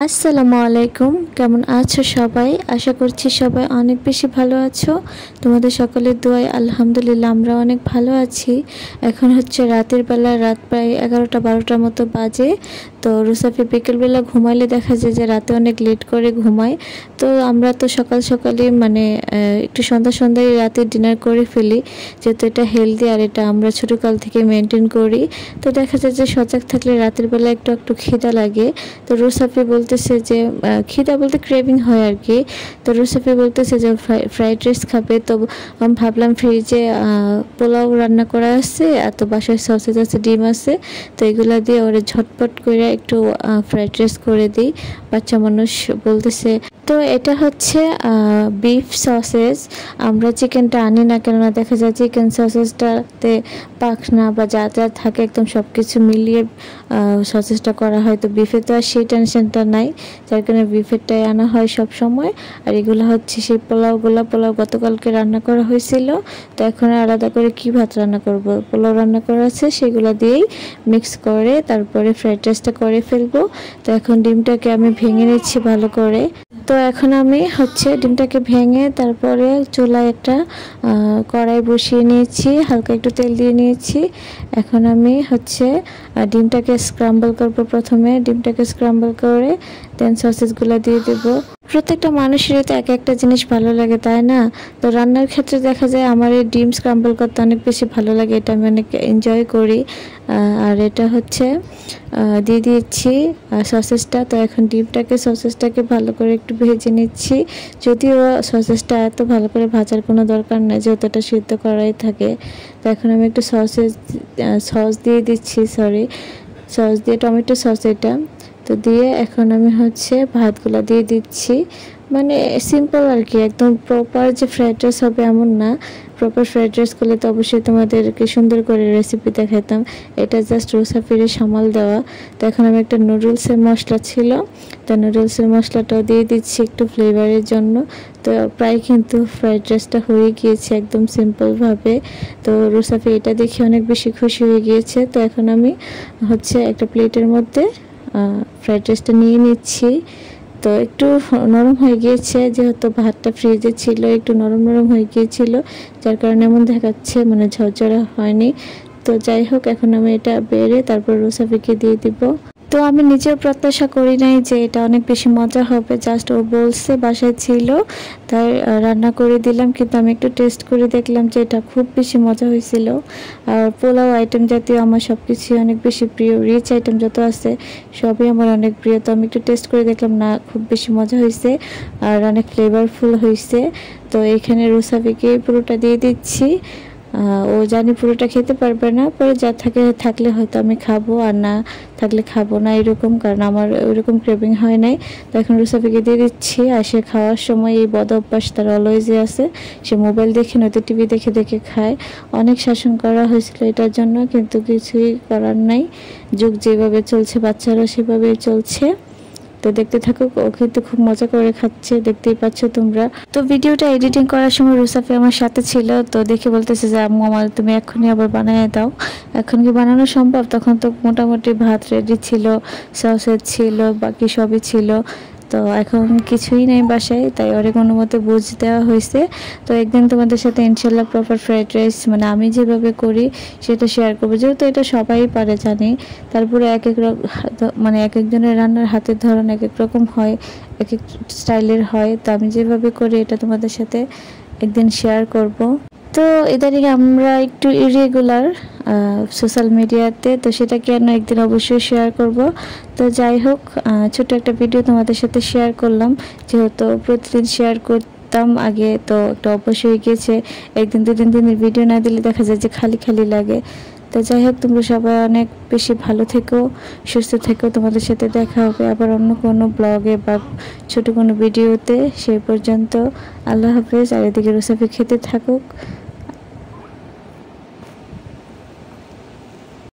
আসসালামু আলাইকুম, কেমন আছো সবাই? আশা করছি সবাই অনেক বেশি ভালো আছো। তোমাদের সকলের দোয়ায় আলহামদুলিল্লাহ আমরা অনেক ভালো আছি। এখন হচ্ছে রাতের বেলা, রাত প্রায় 11টা-12টার মতো বাজে। তো রুসাফি বিকেলবেলা ঘুমাইলে দেখা যায় যে রাতে অনেক লেট করে ঘুমায়। তো আমরা তো সকাল সকালে একটু সন্ধ্যায় রাতে ডিনার করে ফেলি, যেহেতু এটা হেলদি আর এটা আমরা ছোটোকাল থেকে মেনটেন করি। তো দেখা যায় যে সজাগ থাকলে রাতের বেলা একটু একটু খিদা লাগে। তো রুসাফি বলতেছে যে খিদা বলতে ক্রেভিং হয় আর কি। তো রুসাফি বলতেছে যে ফ্রাইড রাইস খাবে। তো আমি ভাবলাম ফ্রিজে পোলাও রান্না করা আছে, এত বাসায় সসেজ আছে, ডিম আছে, তো এগুলা দিয়ে ওরা ঝটপট করে একটু ফ্রাইড রাইস করে দিই। বাচ্চা মানুষ বলতেছে। তো এটা হচ্ছে বিফ সসেজ। আমরা চিকেনটা আনি না, কেননা দেখা যায় চিকেন সসেজটাতে পাখনা বা যা যা থাকে একদম সব কিছু মিলিয়ে সসেজটা করা হয়। তো বিফে তো আর সেই টেনশনটা নাই, যার কারণে বিফেরটাই আনা হয় সব সময়। আর এগুলো হচ্ছে সেই পোলাও গতকালকে রান্না করা হয়েছিল। তো এখন আলাদা করে কি ভাত রান্না করব, পোলাও রান্না করা আছে, সেগুলো দিয়েই মিক্স করে তারপরে ফ্রাইড রাইসটা করে ফেলবো। তো এখন ডিমটাকে আমি ভেঙে নিচ্ছি ভালো করে। তো এখন আমি হচ্ছে ডিমটাকে ভেঙে তারপরে চুলায় একটা কড়াই বসিয়ে নিয়েছি, হালকা একটু তেল দিয়ে নিয়েছি। এখন আমি হচ্ছে ডিমটাকে স্ক্রাম্বল করবো। প্রথমে ডিমটাকে স্ক্রাম্বল করে দেন সসেজগুলো দিয়ে দেবো। প্রত্যেকটা মানুষেরই তো এক একটা জিনিস ভালো লাগে, তাই না? তো রান্নার ক্ষেত্রে দেখা যায় আমার এই ডিম স্ক্রাম্বল করতে অনেক বেশি ভালো লাগে, এটা আমি অনেক এনজয় করি। আর এটা হচ্ছে দিয়ে দিয়েছি সসেজটা। তো এখন সসেজটাকে ভালো করে একটু ভেজে নিচ্ছি, যদিও সসেজটা এত ভালো করে ভাজার কোনো দরকার নেই, যেহেতু এটা সিদ্ধ করাই থাকে। তো এখন আমি একটু সস দিয়ে দিচ্ছি, সস দিয়ে টমেটো সস এটা। তো দিয়ে এখন আমি হচ্ছে ভাতগুলো দিয়ে দিচ্ছি। মানে সিম্পল আর কি, একদম প্রপার যে ফ্রাইড রাইস হবে এমন না। প্রপার ফ্রাইড রাইস করলে তো অবশ্যই তোমাদেরকে সুন্দর করে রেসিপি দেখাতাম। এটা জাস্ট রুসাফিরে সামাল দেওয়া। তো এখন আমি একটা নুডলসের মশলা ছিল, তো নুডলসের মশলাটাও দিয়ে দিচ্ছি একটু ফ্লেভারের জন্য। তো প্রায় কিন্তু ফ্রাইড রাইসটা হয়ে গিয়েছে একদম সিম্পলভাবে। তো রুসাফি এটা দেখে অনেক বেশি খুশি হয়ে গিয়েছে। তো এখন আমি হচ্ছে একটা প্লেটের মধ্যে ফ্রাইড রাইসটা নিয়ে নিচ্ছি। তো একটু নরম হয়ে গিয়েছে, যেহেতু ভাতটা ফ্রিজে ছিল, একটু নরম হয়ে গিয়েছিল, যার কারণে এমন দেখাচ্ছে, মানে ঝরঝরা হয়নি। তো যাই হোক, এখন আমি এটা বেড়ে তারপর রুসাফিকে দিয়ে দিব। তো আমি নিজেও প্রত্যাশা করি নাই যে এটা অনেক বেশি মজা হবে, জাস্ট ও বলছে, বাসায় ছিল, তাই রান্না করে দিলাম। কিন্তু আমি একটু টেস্ট করে দেখলাম যে এটা খুব বেশি মজা হয়েছিল। আর পোলাও আইটেম জাতীয় আমার সব কিছুই অনেক বেশি প্রিয়, রিচ আইটেম যত আছে সবই আমার অনেক প্রিয়। তো আমি একটু টেস্ট করে দেখলাম, না খুব বেশি মজা হয়েছে আর অনেক ফ্লেভারফুল হয়েছে। তো এখানে রুসাফিকে পুরোটা দিয়ে দিচ্ছি। ও জানি পুরোটা খেতে পারবে না, পরে যা থাকলে হয়তো আমি খাবো, আর না থাকলে খাবো না এরকম, কারণ আমার ওইরকম ক্রেভিং হয় নাই। তো এখন রুসাফিকে দিয়ে দিচ্ছি। আর সে খাওয়ার সময় এই বদ অভ্যাস তার অলওয়েজই আছে, সে মোবাইল দেখে নয়তো টিভি দেখে খায়। অনেক শাসন করা হয়েছিল এটার জন্য, কিন্তু কিছুই করার নাই, যুগ যেভাবে চলছে বাচ্চারা সেভাবেই চলছে। তো দেখতে থাকুক, ও কিন্তু খুব মজা করে খাচ্ছে, দেখতেই পাচ্ছ তোমরা। তো ভিডিওটা এডিটিং করার সময় রুসাফি আমার সাথে ছিল, তো দেখে বলতেছে যে আম্মু আমার তুমি এখনই আবার বানিয়ে দাও। এখন কি বানানো সম্ভব? তখন তো মোটামুটি ভাত রেডি ছিল, সসেজ ছিল, বাকি সবই ছিল। তো এখন কিছুই নেই বাসায়, তাই ওরে কোনো মতে বুঝ দেওয়া হয়েছে। তো একদিন তোমাদের সাথে ইনশাল্লাহ প্রপার ফ্রাইড রাইস, মানে আমি যেভাবে করি সেটা শেয়ার করবো, যেহেতু এটা সবাই পারে জানি। তারপরে এক একজনের রান্নার হাতের ধরন এক এক রকম হয়, এক এক স্টাইলের হয়। তো আমি যেভাবে করি এটা তোমাদের সাথে একদিন শেয়ার করব। তো ইদানিং আমরা একটু ইরেগুলার সোশ্যাল মিডিয়াতে, তো সেটা কেন একদিন অবশ্যই শেয়ার করব। তো যাই হোক, ছোট একটা ভিডিও তোমাদের সাথে শেয়ার করলাম, যেহেতু প্রতিদিন শেয়ার করতাম আগে, তো একটা অভ্যাস হয়ে গিয়েছে। একদিন দুদিন দিনের ভিডিও না দিলে দেখা যায় যে খালি খালি লাগে। তো যাই হোক, তোমরা সবাই অনেক বেশি ভালো থেকো, সুস্থ থেকো। তোমাদের সাথে দেখা হবে আবার অন্য কোনো ব্লগে বা ছোট কোনো ভিডিওতে। সেই পর্যন্ত আল্লাহ হাফেজ। আর এদিকে রুসাফি খেতে থাকুক।